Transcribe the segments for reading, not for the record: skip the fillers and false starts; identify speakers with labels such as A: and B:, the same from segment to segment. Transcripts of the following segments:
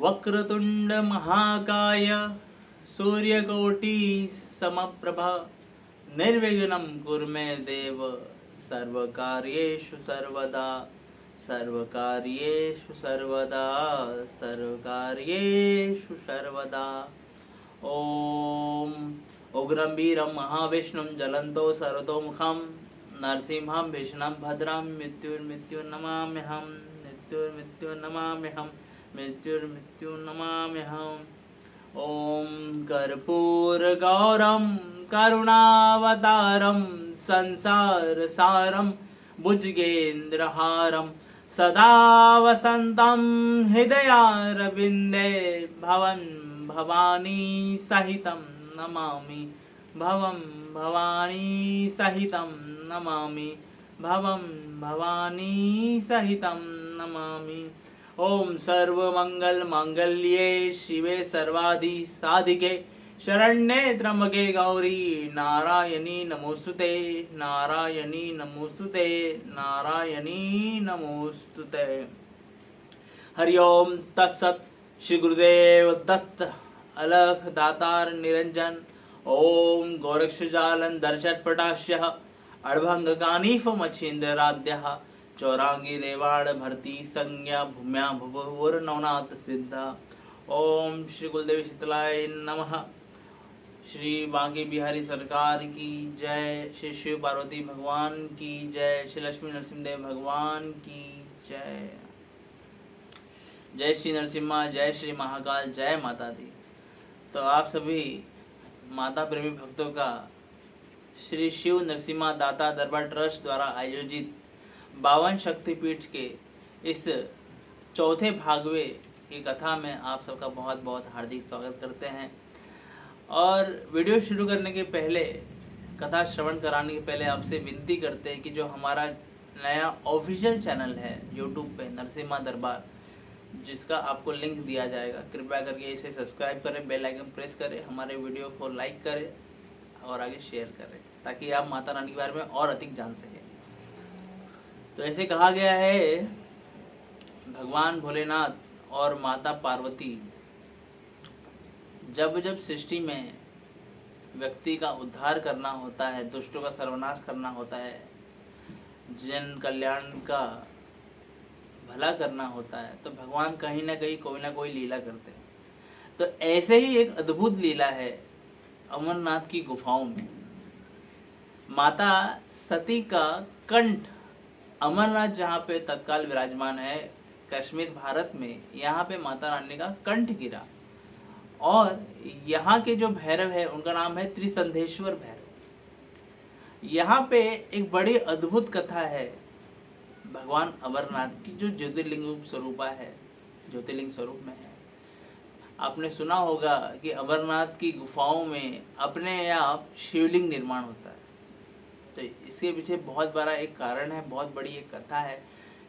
A: वक्रतुंड महाकाय सूर्यकोटि समप्रभा निर्विघ्नं कुरु मे देव सर्वकार्येषु सर्वदा सर्वकार्येषु सर्वदा सर्वकार्येषु सर्वदा। ओम उग्रं वीरं महाविष्णुं ज्वलन्तो सर्वतोमुखं नरसिंहं भीषणं भद्रं मृत्युर्मृत्युर्नमाम्यहं मृत्युर्मृत्युर्नमाम्यहं मृत्युर्मृत्युर्नमाम्यहम्। ओम कर्पूरगौरं करुणावतारं संसारसारं भुजगेन्द्रहारं सदा वसन्तं हृदयारविन्दे भवं भवानी सहितं नमामि भवं भवानी सहितं नमामि भवं भवानी सहितं नमामि। ओम सर्वमंगल मांगल्ये शिवे सर्वादि साधिके शरण्ये त्र्यंबके गौरी नारायणी नमोस्तुते नारायणी नमोस्तुते नारायणी नमोस्तुते। हरि ओम तत्सत। श्री गुरुदेव दत्त अलख दातार निरंजन। ओम गोरक्षजालन दर्शटपटाश्यः अड़भंग कानीफ मच्छिंद्राद्यः चौरांगी देवाड़ भरती संज्ञा भूम्या भुवोर नवनाथ सिद्धा। ओम श्री कुलदेवी शीतलाय नमः। श्री बांके बिहारी सरकार की जय। श्री शिव पार्वती भगवान की जय। श्री लक्ष्मी नरसिंहदेव भगवान की जय। जय श्री नरसिम्हा जय श्री महाकाल जय माता दी। तो आप सभी माता प्रेमी भक्तों का श्री शिव नरसिम्हा दाता दरबार ट्रस्ट द्वारा आयोजित 52 शक्तिपीठ के इस चौथे भागवे की कथा में आप सबका बहुत बहुत हार्दिक स्वागत करते हैं। और वीडियो शुरू करने के पहले, कथा श्रवण कराने के पहले आपसे विनती करते हैं कि जो हमारा नया ऑफिशियल चैनल है यूट्यूब पे नरसिम्हा दरबार, जिसका आपको लिंक दिया जाएगा, कृपया करके इसे सब्सक्राइब करें, बेल आइकन प्रेस करें, हमारे वीडियो को लाइक करें और आगे शेयर करें ताकि आप माता रानी के बारे में और अधिक जान सकें। तो ऐसे कहा गया है, भगवान भोलेनाथ और माता पार्वती जब जब सृष्टि में व्यक्ति का उद्धार करना होता है, दुष्टों का सर्वनाश करना होता है, जन कल्याण का भला करना होता है, तो भगवान कहीं ना कहीं कोई ना कोई लीला करते हैं। तो ऐसे ही एक अद्भुत लीला है अमरनाथ की गुफाओं में। माता सती का कंठ अमरनाथ जहाँ पे तत्काल विराजमान है कश्मीर भारत में, यहाँ पे माता रानी का कंठ गिरा और यहाँ के जो भैरव है उनका नाम है त्रिसंधेश्वर भैरव। यहाँ पे एक बड़ी अद्भुत कथा है भगवान अमरनाथ की, जो ज्योतिर्लिंग स्वरूपा है, ज्योतिर्लिंग स्वरूप में है। आपने सुना होगा कि अमरनाथ की गुफाओं में अपने आप शिवलिंग निर्माण होता है। तो इसके पीछे बहुत बड़ा एक कारण है, बहुत बड़ी एक कथा है।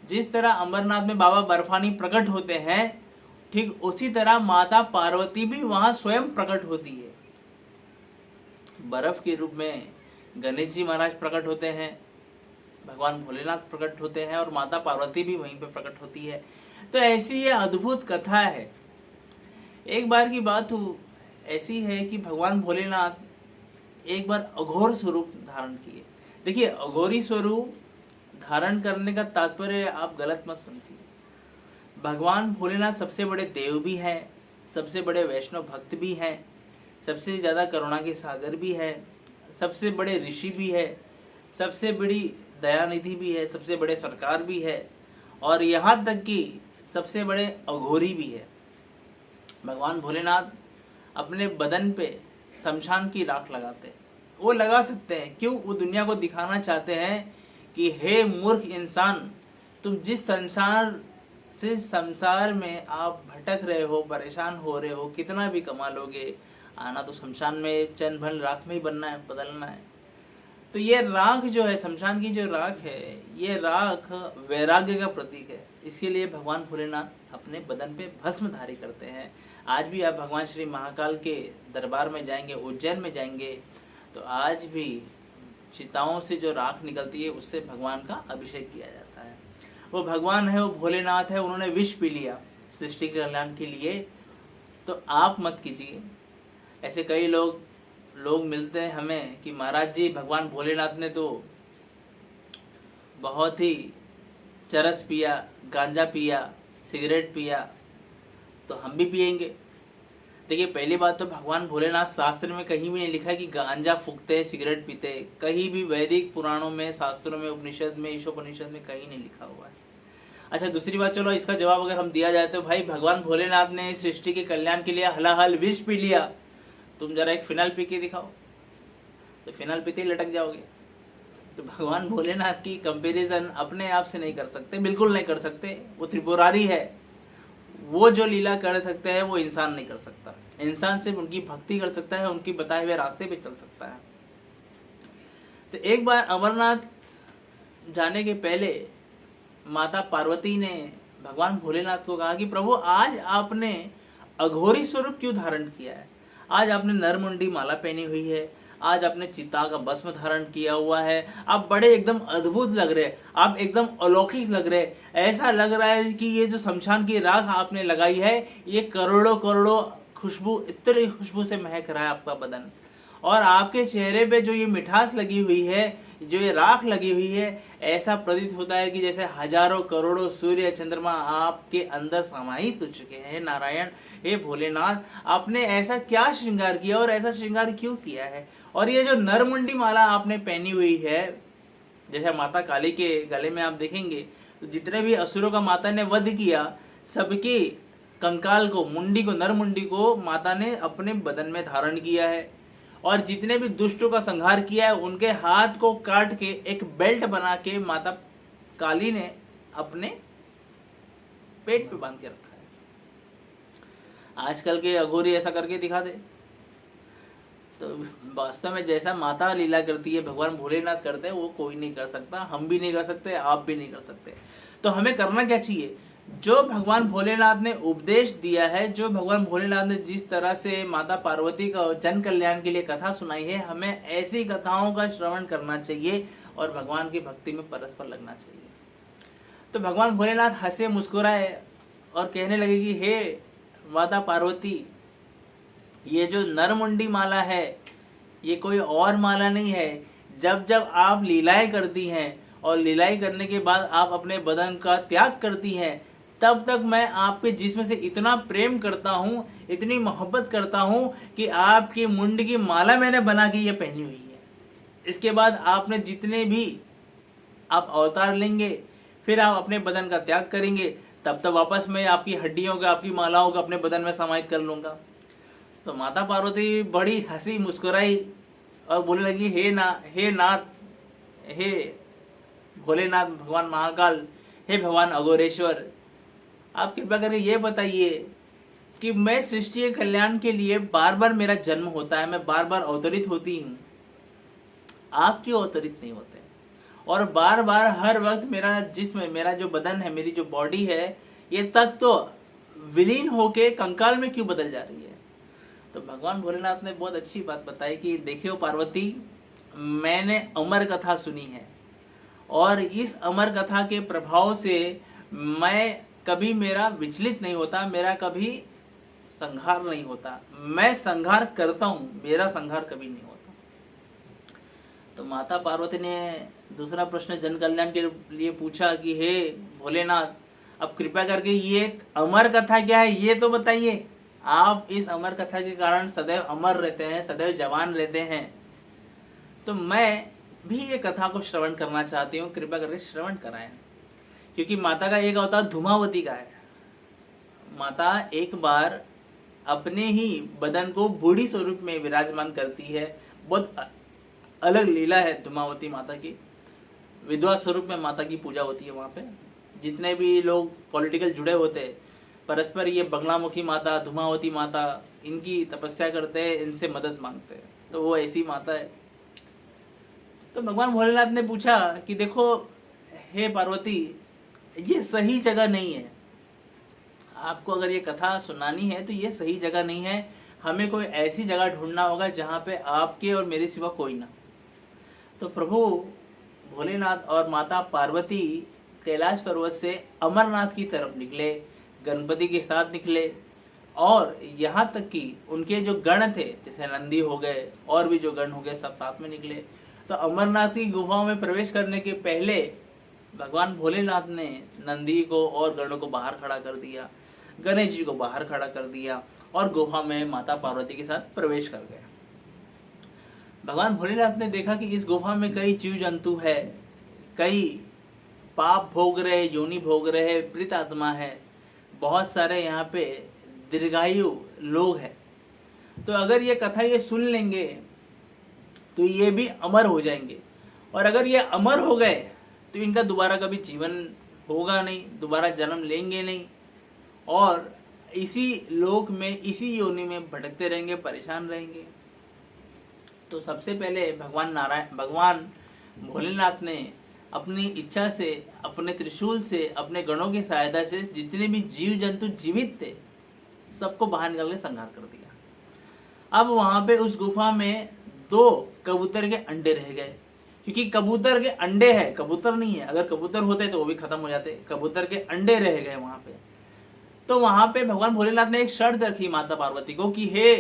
A: जिस तरह अमरनाथ में बाबा बर्फानी प्रकट होते हैं, ठीक उसी तरह माता पार्वती भी वहां स्वयं प्रकट होती है। बर्फ के रूप में गणेश जी महाराज प्रकट होते हैं, भगवान भोलेनाथ प्रकट होते हैं और माता पार्वती भी वहीं पे प्रकट होती है। तो ऐसी ये अद्भुत कथा है। एक बार की बात ऐसी है कि भगवान भोलेनाथ एक बार अघोर स्वरूप धारण किए। देखिए, अघोरी स्वरूप धारण करने का तात्पर्य आप गलत मत समझिए। भगवान भोलेनाथ सबसे बड़े देव भी हैं, सबसे बड़े वैष्णव भक्त भी हैं, सबसे ज़्यादा करुणा के सागर भी है, सबसे बड़े ऋषि भी है, सबसे बड़ी दयानिधि भी है, सबसे बड़े सरकार भी है और यहाँ तक कि सबसे बड़े अघोरी भी है। भगवान भोलेनाथ अपने बदन पे शमशान की राख लगाते हैं। वो लगा सकते हैं, क्यों? वो दुनिया को दिखाना चाहते हैं कि हे मूर्ख इंसान, तुम जिस संसार में आप भटक रहे हो, परेशान हो रहे हो, कितना भी कमा लोगे, आना तो शमशान में चैन भल राख में ही बनना है, बदलना है। तो ये राख जो है, शमशान की जो राख है, ये राख वैराग्य का प्रतीक है। इसके लिए भगवान भोलेनाथ अपने बदन पे भस्म धारी करते हैं। आज भी आप भगवान श्री महाकाल के दरबार में जाएंगे, उज्जैन में जाएंगे, तो आज भी चिताओं से जो राख निकलती है उससे भगवान का अभिषेक किया जाता है। वो भगवान है, वो भोलेनाथ है, उन्होंने विष पी लिया सृष्टि के कल्याण के लिए, तो आप मत कीजिए। ऐसे कई लोग मिलते हैं हमें कि महाराज जी भगवान भोलेनाथ ने तो बहुत ही चरस पिया, गांजा पिया, सिगरेट पिया, तो हम भी पिएंगे। देखिए, पहली बात तो भगवान भोलेनाथ शास्त्र में कहीं भी नहीं लिखा कि गांजा फूकते, सिगरेट पीते। कहीं भी वैदिक पुराणों में, शास्त्रों में, उपनिषद में, ईशोपनिषद में कहीं नहीं लिखा हुआ है। अच्छा, दूसरी बात, चलो इसका जवाब अगर हम दिया जाए तो भाई भगवान भोलेनाथ ने सृष्टि के कल्याण के लिए हलाहल विष पी लिया, तुम जरा एक फिनाइल पी के दिखाओ, तो फिनाइल पीते ही लटक जाओगे। तो भगवान भोलेनाथ की कंपैरिजन अपने आप से नहीं कर सकते, बिल्कुल नहीं कर सकते। वो त्रिपुरारी है, वो जो लीला कर सकते हैं वो इंसान नहीं कर सकता। इंसान सिर्फ उनकी भक्ति कर सकता है, उनकी बताए हुए रास्ते पे चल सकता है। तो एक बार अमरनाथ जाने के पहले माता पार्वती ने भगवान भोलेनाथ को कहा कि प्रभु, आज आपने अघोरी स्वरूप क्यों धारण किया है? आज आपने नरमुंडी माला पहनी हुई है, आज आपने चिता का भस्म धारण किया हुआ है, आप बड़े एकदम अद्भुत लग रहे, आप एकदम अलौकिक लग रहे। ऐसा लग रहा है कि ये जो शमशान की राख आपने लगाई है, ये करोड़ों करोड़ों खुशबू, इतनी खुशबू से महक रहा है आपका बदन, और आपके चेहरे पे जो ये मिठास लगी हुई है, जो ये राख लगी हुई है, ऐसा प्रतीत होता है कि जैसे हजारों करोड़ों सूर्य चंद्रमा आपके अंदर समाहित हो चुके हैं। नारायण, हे भोलेनाथ, आपने ऐसा क्या श्रृंगार किया और ऐसा श्रृंगार क्यों किया है? और ये जो नरमुंडी माला आपने पहनी हुई है, जैसे माता काली के गले में आप देखेंगे तो जितने भी असुरों का माता ने वध किया, सबके कंकाल को, मुंडी को, नरमुंडी को माता ने अपने बदन में धारण किया है। और जितने भी दुष्टों का संहार किया है, उनके हाथ को काट के एक बेल्ट बना के माता काली ने अपने पेट पे बांध के रखा है। आजकल के अघोरी ऐसा करके दिखा दे, तो वास्तव में जैसा माता लीला करती है, भगवान भोलेनाथ करते हैं, वो कोई नहीं कर सकता, हम भी नहीं कर सकते, आप भी नहीं कर सकते। तो हमें करना क्या चाहिए? जो भगवान भोलेनाथ ने उपदेश दिया है, जो भगवान भोलेनाथ ने जिस तरह से माता पार्वती का जन कल्याण के लिए कथा सुनाई है, हमें ऐसी कथाओं का श्रवण करना चाहिए और भगवान की भक्ति में परस्पर लगना चाहिए। तो भगवान भोलेनाथ हंसे, मुस्कुराए और कहने लगे कि हे माता पार्वती, ये जो नरमुंडी माला है, ये कोई और माला नहीं है। जब जब आप लीलाएं करती हैं और लीलाएं करने के बाद आप अपने बदन का त्याग करती हैं, तब तक मैं आपके जिस्म से इतना प्रेम करता हूँ, इतनी मोहब्बत करता हूँ कि आपकी मुंड की माला मैंने बना के ये पहनी हुई है। इसके बाद आपने जितने भी आप अवतार लेंगे, फिर आप अपने बदन का त्याग करेंगे, तब तक वापस मैं आपकी हड्डियों का, आपकी मालाओं को अपने बदन में समाहित कर लूँगा। तो माता पार्वती बड़ी हंसी मुस्कुराई और बोलने लगी, हे नाथ, हे भोलेनाथ, भगवान महाकाल, हे भगवान अघोरेश्वर, आप कृपा करके ये बताइए कि मैं सृष्टि के कल्याण के लिए बार बार मेरा जन्म होता है, मैं बार बार अवतरित होती हूँ, आप क्यों अवतरित नहीं होते? और बार बार हर वक्त मेरा जिस्म, मेरा जो बदन है, मेरी जो बॉडी है, ये तक तो विलीन होके कंकाल में क्यों बदल जा रही है? तो भगवान भोलेनाथ ने बहुत अच्छी बात बताई कि देखियो पार्वती, मैंने अमर कथा सुनी है और इस अमर कथा के प्रभाव से मैं कभी, मेरा विचलित नहीं होता, मेरा कभी संहार नहीं होता, मैं संहार करता हूं, मेरा संहार कभी नहीं होता। तो माता पार्वती ने दूसरा प्रश्न जन कल्याण के लिए पूछा कि हे भोलेनाथ, अब कृपया करके ये अमर कथा क्या है ये तो बताइए। आप इस अमर कथा के कारण सदैव अमर रहते हैं, सदैव जवान रहते हैं, तो मैं भी ये कथा को श्रवण करना चाहती हूँ, कृपया करके श्रवण कराएं। क्योंकि माता का एक अवतार धूमावती का है। माता एक बार अपने ही बदन को बूढ़ी स्वरूप में विराजमान करती है, बहुत अलग लीला है धूमावती माता की। विधवा स्वरूप में माता की पूजा होती है। वहाँ पे जितने भी लोग पॉलिटिकल जुड़े होते हैं, परस्पर ये बंगलामुखी माता, धूमावती माता, इनकी तपस्या करते हैं, इनसे मदद मांगते हैं। तो वो ऐसी माता है। तो भगवान भोलेनाथ ने पूछा कि देखो हे पार्वती, ये सही जगह नहीं है, आपको अगर ये कथा सुनानी है तो ये सही जगह नहीं है, हमें कोई ऐसी जगह ढूंढना होगा जहाँ पे आपके और मेरे सिवा कोई ना। तो प्रभु भोलेनाथ और माता पार्वती कैलाश पर्वत से अमरनाथ की तरफ निकले, गणपति के साथ निकले, और यहाँ तक कि उनके जो गण थे, जैसे नंदी हो गए और भी जो गण हो गए, सब साथ में निकले। तो अमरनाथ की गुफाओं में प्रवेश करने के पहले भगवान भोलेनाथ ने नंदी को और गणों को बाहर खड़ा कर दिया, गणेश जी को बाहर खड़ा कर दिया और गुफा में माता पार्वती के साथ प्रवेश कर गए। भगवान भोलेनाथ ने देखा कि इस गुफा में कई जीव जंतु है, कई पाप भोग रहे, योनि भोग रहे, प्रेत आत्मा है, बहुत सारे यहाँ पे दीर्घायु लोग हैं। तो अगर ये कथा ये सुन लेंगे तो ये भी अमर हो जाएंगे, और अगर ये अमर हो गए तो इनका दोबारा कभी जीवन होगा नहीं, दोबारा जन्म लेंगे नहीं, और इसी लोक में, इसी योनि में भटकते रहेंगे, परेशान रहेंगे। तो सबसे पहले भगवान भोलेनाथ ने अपनी इच्छा से, अपने त्रिशूल से, अपने गणों की सहायता से जितने भी जीव जंतु जीवित थे सबको बाहर निकाल के संहार कर दिया। अब वहां पे उस गुफा में 2 कबूतर के अंडे रह गए, क्योंकि कबूतर के अंडे है, कबूतर नहीं है। अगर कबूतर होते तो वो भी खत्म हो जाते, कबूतर के अंडे रह गए वहां पे। तो वहां पे भगवान भोलेनाथ ने एक शर्त रखी माता पार्वती को कि हे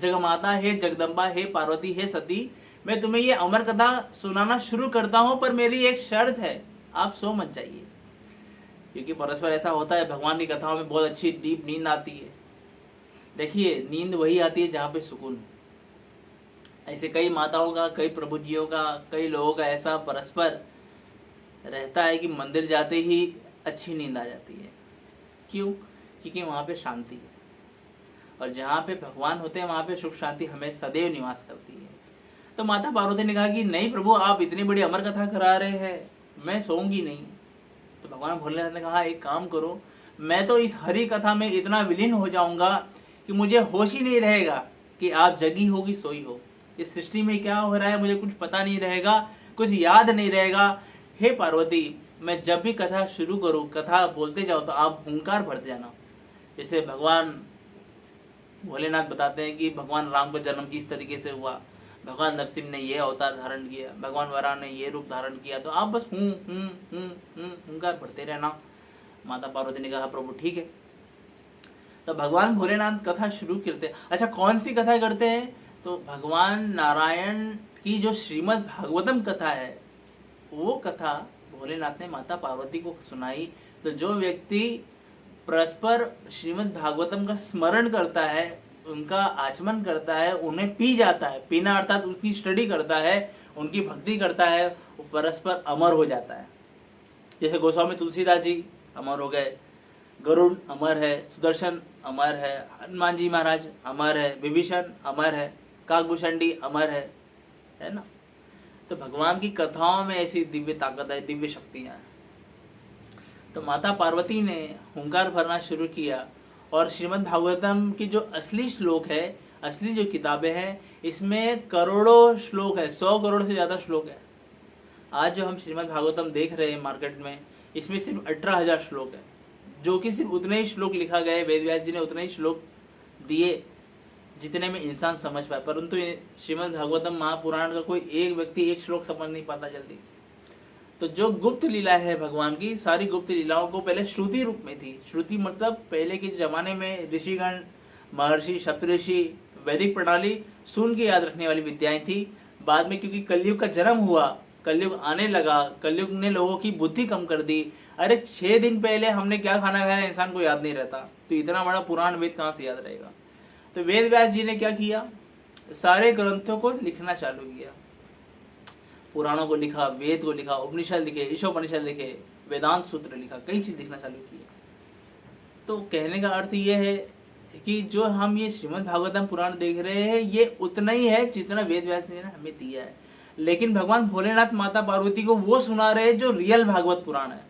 A: जगमाता, हे जगदम्बा, हे पार्वती, हे सती, मैं तुम्हें ये अमर कथा सुनाना शुरू करता हूं, पर मेरी एक शर्त है, आप सो मत जाइए। क्योंकि परस्पर ऐसा होता है, भगवान की कथाओं में बहुत अच्छी डीप नींद आती है। देखिए, नींद वही आती है जहाँ पे सुकून। ऐसे कई माताओं का, कई प्रभुजियों का, कई लोगों का ऐसा परस्पर रहता है कि मंदिर जाते ही अच्छी नींद आ जाती है। क्यों? क्योंकि वहाँ पे शांति है, और जहाँ पे भगवान होते हैं वहाँ पे सुख शांति हमें सदैव निवास करती है। तो माता पार्वती ने कहा कि नहीं प्रभु, आप इतनी बड़ी अमर कथा करा रहे हैं, मैं सोऊंगी नहीं। तो भगवान भोलेनाथ ने कहा एक काम करो, मैं तो इस हरि कथा में इतना विलीन हो जाऊंगा कि मुझे होश ही नहीं रहेगा कि आप जगी होगी सोई हो। इस सृष्टि में क्या हो रहा है मुझे कुछ पता नहीं रहेगा, कुछ याद नहीं रहेगा। हे पार्वती, मैं जब भी कथा शुरू करूं, कथा बोलते जाओ तो आप हुंकार भरते जाना। जैसे भगवान भोलेनाथ बताते हैं कि भगवान राम का जन्म इस तरीके से हुआ, भगवान नरसिंह ने ये अवतार धारण किया, भगवान वराह ने ये रूप धारण किया, तो आप बस हुंकार भरते रहना। माता पार्वती ने कहा प्रभु ठीक है। तो भगवान भोलेनाथ कथा शुरू करते हैं। अच्छा, कौन सी कथा करते हैं? तो भगवान नारायण की जो श्रीमद् भागवतम कथा है, वो कथा भोलेनाथ ने माता पार्वती को सुनाई। तो जो व्यक्ति परस्पर श्रीमद् भागवतम का स्मरण करता है, उनका आचमन करता है, उन्हें पी जाता है, पीना अर्थात उसकी स्टडी करता है, उनकी भक्ति करता है, वो परस्पर अमर हो जाता है। जैसे गोस्वामी तुलसीदास जी अमर हो गए, गरुड़ अमर है, सुदर्शन अमर है, हनुमान जी महाराज अमर है, विभीषण अमर है, काकभूषणी अमर है ना। तो भगवान की कथाओं में ऐसी दिव्य ताकत है, दिव्य शक्तियां हैं। तो माता पार्वती ने हुंकार भरना शुरू किया, और श्रीमद् भागवतम की जो असली श्लोक है, असली जो किताबें हैं, इसमें करोड़ों श्लोक है, 100 करोड़ से ज़्यादा श्लोक है। आज जो हम श्रीमद् भागवतम देख रहे हैं मार्केट में, इसमें सिर्फ 18,000 श्लोक है, जो कि सिर्फ उतने ही श्लोक लिखा गए, वेद व्यास जी ने उतने ही श्लोक दिए जितने में इंसान समझ पाए। परंतु श्रीमद् भागवतम महापुराण का कोई एक व्यक्ति एक श्लोक समझ नहीं पाता जल्दी। तो जो गुप्त लीला है भगवान की, सारी गुप्त लीलाओं को पहले श्रुति रूप में थी। श्रुति मतलब पहले के जमाने में ऋषिगण, महर्षि, सप्तऋषि, वैदिक प्रणाली सुन के याद रखने वाली विद्याएं थी। बाद में क्योंकि कलयुग का जन्म हुआ, कलयुग आने लगा, कलयुग ने लोगों की बुद्धि कम कर दी। अरे 6 दिन पहले हमने क्या खाना खाया इंसान को याद नहीं रहता, तो इतना बड़ा पुराण वेद कहाँ से याद रहेगा। तो वेद व्यास जी ने क्या किया, सारे ग्रंथों को लिखना चालू किया, पुराणों को लिखा, वेद को लिखा, उपनिषद लिखे, ईशोपनिषद लिखे, वेदांत सूत्र लिखा, कई चीज लिखना चालू किया। तो कहने का अर्थ ये है कि जो हम ये श्रीमद् भागवतम पुराण देख रहे हैं, ये उतना ही है जितना वेद व्यास ने हमें दिया है। लेकिन भगवान भोलेनाथ माता पार्वती को वो सुना रहे हैं जो रियल भागवत पुराण है,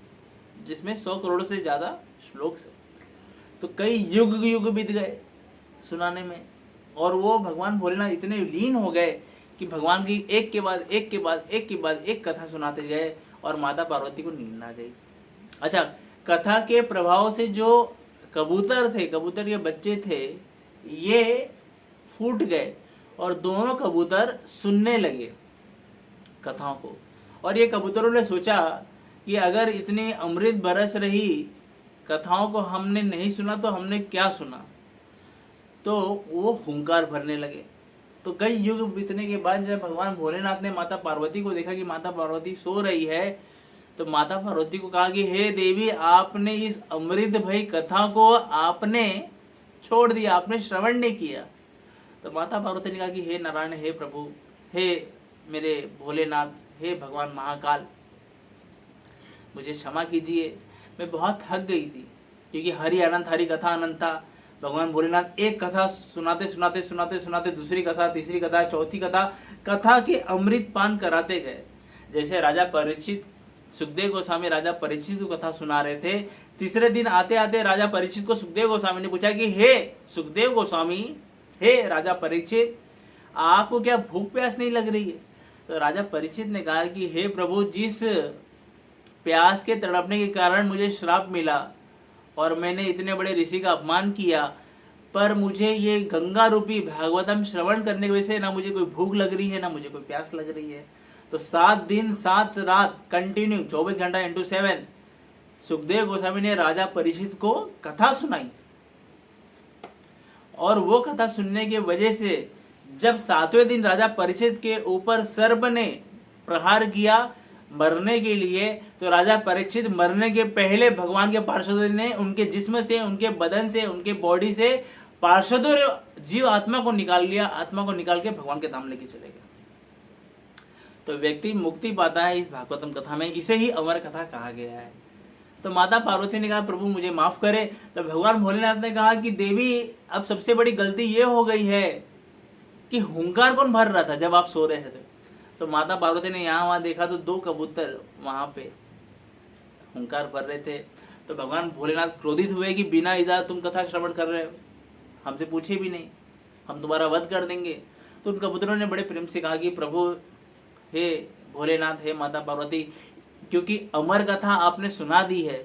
A: जिसमें 100 करोड़ से ज्यादा श्लोक से। तो कई युग युग बीत गए सुनाने में, और वो भगवान भोलेनाथ इतने लीन हो गए कि भगवान की एक के बाद एक के बाद एक के बाद एक कथा सुनाते गए, और माता पार्वती को नींद आ गई। अच्छा, कथा के प्रभाव से जो कबूतर थे, कबूतर के बच्चे थे, ये फूट गए और दोनों कबूतर सुनने लगे कथाओं को। और ये कबूतरों ने सोचा कि अगर इतनी अमृत बरस रही कथाओं को हमने नहीं सुना तो हमने क्या सुना। तो वो हुंकार भरने लगे। तो कई युग बीतने के बाद जब भगवान भोलेनाथ ने माता पार्वती को देखा कि माता पार्वती सो रही है, तो माता पार्वती को कहा कि हे देवी, आपने इस अमृत भई कथा को आपने छोड़ दिया, आपने श्रवण नहीं किया। तो माता पार्वती ने कहा कि हे नारायण, हे प्रभु, हे मेरे भोलेनाथ, हे भगवान महाकाल, मुझे क्षमा कीजिए, मैं बहुत थक गई थी, क्योंकि हरि अनंत, हरि कथा अनंत था। भगवान भोलेनाथ एक कथा सुनाते सुनाते सुनाते सुनाते दूसरी कथा, तीसरी कथा, चौथी कथा, कथा के अमृत पान कराते गए। जैसे राजा परीक्षित, सुखदेव गोस्वामी राजा परीक्षित को कथा सुना रहे थे। तीसरे दिन आते आते राजा परीक्षित को सुखदेव गोस्वामी ने पूछा कि हे सुखदेव गोस्वामी, हे राजा परीक्षित, आपको क्या भूख प्यास नहीं लग रही है? तो राजा परीक्षित ने कहा कि हे प्रभु, जिस प्यास के तड़पने के कारण मुझे श्राप मिला और मैंने इतने बड़े ऋषि का अपमान किया, पर मुझे ये गंगा रूपी भागवतम श्रवण करने की वजह से ना मुझे कोई भूख लग रही है, ना मुझे कोई प्यास लग रही है। तो 7 दिन 7 रात कंटिन्यू 24 घंटा इंटू 7 सुखदेव गोस्वामी ने राजा परीक्षित को कथा सुनाई। और वो कथा सुनने की वजह से जब 7वें दिन राजा परीक्षित के ऊपर सर्प ने प्रहार किया मरने के लिए, तो राजा परीक्षित मरने के पहले भगवान के पार्षदों ने उनके जिस्म से, उनके बदन से, उनके बॉडी से पार्षदों जीव आत्मा को निकाल लिया। आत्मा को निकाल के भगवान के धाम लेके चले गए। तो व्यक्ति मुक्ति पाता है इस भागवतम कथा में। इसे ही अमर कथा कहा गया है। तो माता पार्वती ने कहा प्रभु मुझे माफ करे। तो भगवान भोलेनाथ ने कहा कि देवी, अब सबसे बड़ी गलती ये हो गई है कि हुंकार कौन भर रहा था जब आप सो रहे थे? तो माता पार्वती ने यहाँ वहां देखा तो 2 कबूतर वहां पे हुंकार भर रहे थे। तो भगवान भोलेनाथ क्रोधित हुए कि बिना इजाजत तुम कथा श्रवण कर रहे हो, हमसे पूछे भी नहीं, हम तुम्हारा वध कर देंगे। तो उन कबूतरों ने बड़े प्रेम से कहा कि प्रभु, हे भोलेनाथ, हे माता पार्वती, क्योंकि अमर कथा आपने सुना दी है,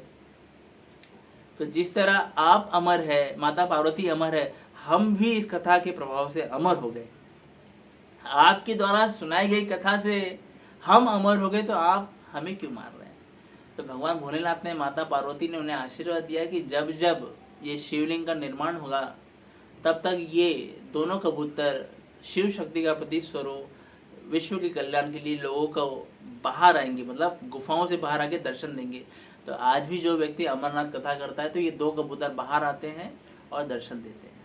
A: तो जिस तरह आप अमर है, माता पार्वती अमर है, हम भी इस कथा के प्रभाव से अमर हो गए। आपके द्वारा सुनाई गई कथा से हम अमर हो गए, तो आप हमें क्यों मार रहे हैं? तो भगवान भोलेनाथ ने, माता पार्वती ने उन्हें आशीर्वाद दिया कि जब जब ये शिवलिंग का निर्माण होगा तब तक ये दोनों कबूतर शिव शक्ति का प्रतीक स्वरूप विश्व के कल्याण के लिए लोगों को बाहर आएंगे, मतलब गुफाओं से बाहर आके दर्शन देंगे। तो आज भी जो व्यक्ति अमरनाथ कथा करता है तो ये 2 कबूतर बाहर आते हैं और दर्शन देते हैं।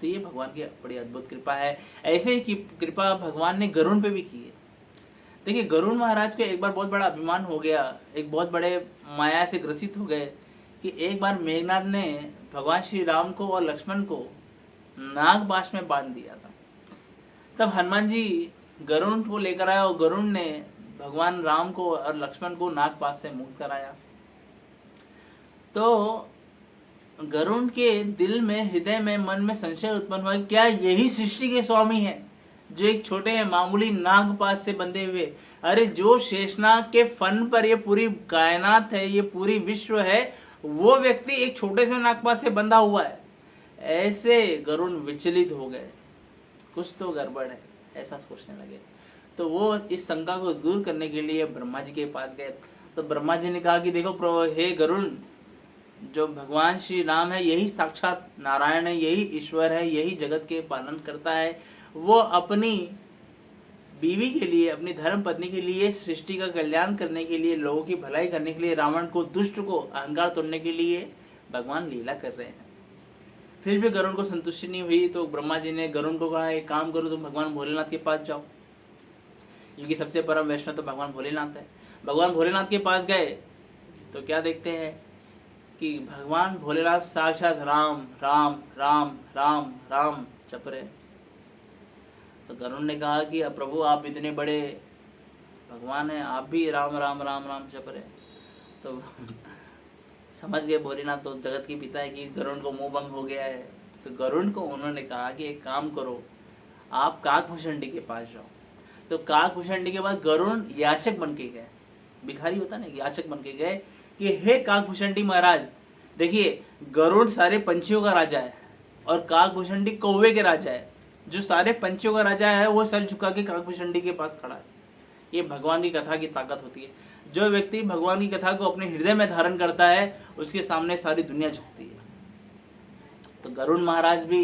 A: तो ये भगवान की बड़ी अद्भुत कृपा है। ऐसे ही कृपा भगवान ने गरुण पे भी की है। देखिए, गरुण महाराज को एक बार बहुत बड़ा अभिमान हो गया, एक बहुत बड़े माया से ग्रसित हो गए कि एक बार मेघनाथ ने भगवान श्री राम को और लक्ष्मण को नागपाश में बांध दिया था। तब हनुमान जी गरुण को लेकर आया और गरुण ने भगवान राम को और लक्ष्मण को नागपाश से मुक्त कराया। तो गरुण के दिल में, हृदय में, मन में संशय उत्पन्न हुआ, क्या यही सृष्टि के स्वामी है जो एक छोटे मामूली नागपाश से बंधे हुए? अरे जो शेषनाग के फन पर ये पूरी कायनात है, ये पूरी विश्व है, वो व्यक्ति एक छोटे से नागपाश से बंधा हुआ है। ऐसे गरुण विचलित हो गए, कुछ तो गड़बड़ है, ऐसा सोचने लगे। तो वो इस शंका को दूर करने के लिए ब्रह्मा जी के पास गए। तो ब्रह्मा जी ने कहा कि देखो प्रभु, हे गरुण, जो भगवान श्री राम है यही साक्षात नारायण है, यही ईश्वर है, यही जगत के पालन करता है। वो अपनी बीवी के लिए, अपनी धर्म पत्नी के लिए, सृष्टि का कल्याण करने के लिए, लोगों की भलाई करने के लिए, रावण को, दुष्ट को, अहंकार तोड़ने के लिए भगवान लीला कर रहे हैं। फिर भी गरुण को संतुष्टि नहीं हुई। तो ब्रह्मा जी ने गरुण को कहा, एक काम करो, तुम भगवान भोलेनाथ के पास जाओ, क्योंकि सबसे परम वैष्णव तो भगवान भोलेनाथ है। भगवान भोलेनाथ के पास गए तो क्या देखते हैं कि भगवान भोलेनाथ साक्षात राम राम राम राम राम जप रहे। तो गरुण ने कहा कि प्रभु, आप इतने बड़े भगवान हैं, आप भी राम राम राम राम जप रहे। तो समझ गए भोलेनाथ तो जगत के पिता है कि गरुण को मुंह बंद हो गया है। तो गरुण को उन्होंने कहा कि एक काम करो, आप काकभूषणी के पास जाओ। तो काकभूषणी के बाद गरुण याचक बन के गए, भिखारी होता ना, याचक बन के गए कि हे काकभूषणी महाराज, देखिए गरुड़ सारे पंछियों का राजा है और काकभूषणी कौवे के राजा है। जो सारे पंछियों का राजा है वो सर झुका के काकभूषणी के पास खड़ा है। ये भगवान की कथा की ताकत होती है। जो व्यक्ति भगवान की कथा को अपने हृदय में धारण करता है उसके सामने सारी दुनिया झुकती है। तो गरुड़ महाराज भी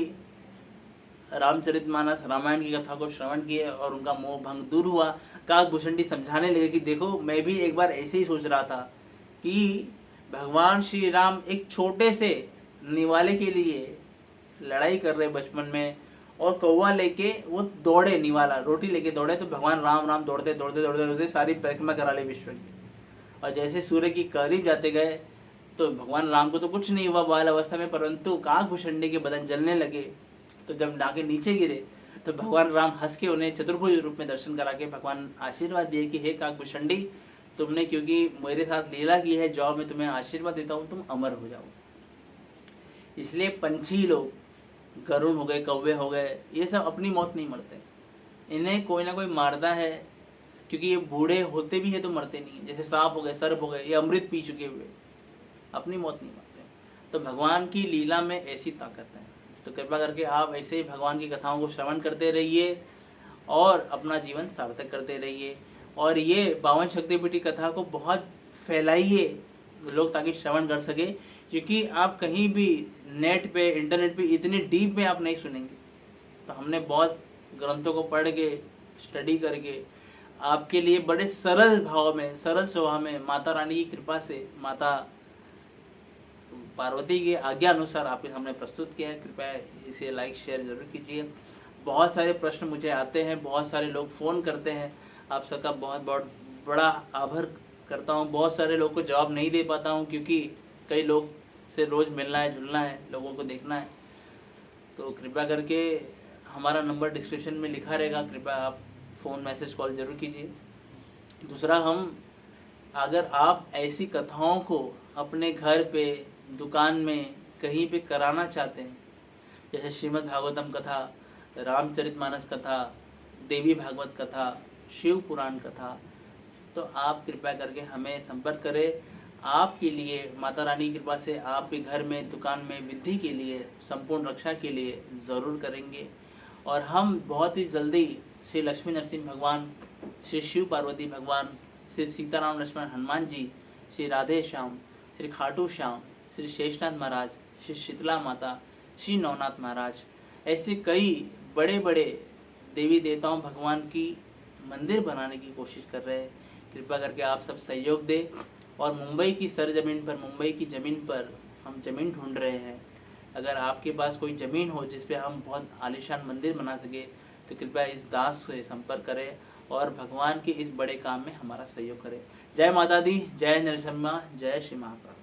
A: रामचरितमानस रामायण की कथा को श्रवण किए और उनका मोह भंग दूर हुआ। काकभूषणी समझाने लगे कि देखो मैं भी एक बार ऐसे ही सोच रहा था कि भगवान श्री राम एक छोटे से निवाले के लिए लड़ाई कर रहे बचपन में, और कौवा लेके वो दौड़े, निवाला रोटी लेके दौड़े, तो भगवान राम राम दौड़ते दौड़ते दौड़ते दौड़ते सारी परिक्रमा करा ली विश्व की। और जैसे सूर्य की करीब जाते गए तो भगवान राम को तो कुछ नहीं हुआ बाल अवस्था में, परंतु काकभूषणी के बदन जलने लगे। तो जब नाके नीचे गिरे तो भगवान राम हंस के उन्हें चतुर्भुज रूप में दर्शन करा के भगवान आशीर्वाद दिए कि हे काकभूषणी, तुमने क्योंकि मेरे साथ लीला की है, जाओ मैं तुम्हें आशीर्वाद देता हूँ, तुम अमर हो जाओ। इसलिए पंछी लोग, गरुड़ हो गए, कौवे हो गए, ये सब अपनी मौत नहीं मरते, इन्हें कोई ना कोई मारता है, क्योंकि ये बूढ़े होते भी है तो मरते नहीं। जैसे सांप हो गए, सर्प हो गए, ये अमृत पी चुके हुए अपनी मौत नहीं मरते। तो भगवान की लीला में ऐसी ताकत है। तो कृपा करके आप ऐसे ही भगवान की कथाओं को श्रवण करते रहिए और अपना जीवन सार्थक करते रहिए। और ये 52 शक्तिपीठ की कथा को बहुत फैलाइए लोग, ताकि श्रवण कर सके, क्योंकि आप कहीं भी नेट पे, इंटरनेट पे इतने डीप में आप नहीं सुनेंगे। तो हमने बहुत ग्रंथों को पढ़ के, स्टडी करके आपके लिए बड़े सरल भाव में, सरल स्वभाव में, माता रानी की कृपा से, माता पार्वती के आज्ञा अनुसार आपके सामने प्रस्तुत किया है। कृपया इसे लाइक शेयर जरूर कीजिए। बहुत सारे प्रश्न मुझे आते हैं, बहुत सारे लोग फ़ोन करते हैं, आप सबका बहुत बहुत बड़ा आभार करता हूँ। बहुत सारे लोग को जवाब नहीं दे पाता हूँ, क्योंकि कई लोग से रोज़ मिलना है, जुलना है, लोगों को देखना है। तो कृपया करके हमारा नंबर डिस्क्रिप्शन में लिखा रहेगा, कृपया आप फ़ोन, मैसेज, कॉल जरूर कीजिए। दूसरा, अगर आप ऐसी कथाओं को अपने घर पे, दुकान में, कहीं पे कराना चाहते हैं, जैसे श्रीमद् भागवतम कथा, रामचरितमानस कथा, देवी भागवत कथा, शिव पुराण कथा, तो आप कृपया करके हमें संपर्क करें। आपके लिए माता रानी की कृपा से आपके घर में, दुकान में वृद्धि के लिए, संपूर्ण रक्षा के लिए ज़रूर करेंगे। और हम बहुत ही जल्दी श्री लक्ष्मी नरसिंह भगवान, श्री शिव पार्वती भगवान, श्री सीताराम लक्ष्मण हनुमान जी, श्री राधे श्याम, श्री खाटू श्याम, श्री शेषनाथ महाराज, श्री शीतला माता, श्री नवनाथ महाराज, ऐसे कई बड़े बड़े देवी देवताओं, भगवान की मंदिर बनाने की कोशिश कर रहे हैं। कृपया करके आप सब सहयोग दें। और मुंबई की सरजमीन पर, मुंबई की ज़मीन पर हम ज़मीन ढूंढ रहे हैं। अगर आपके पास कोई ज़मीन हो जिस पे हम बहुत आलीशान मंदिर बना सके, तो कृपया इस दास से संपर्क करें और भगवान के इस बड़े काम में हमारा सहयोग करें। जय माता दी, जय नरसिम्हा, जय श्री महाकाल।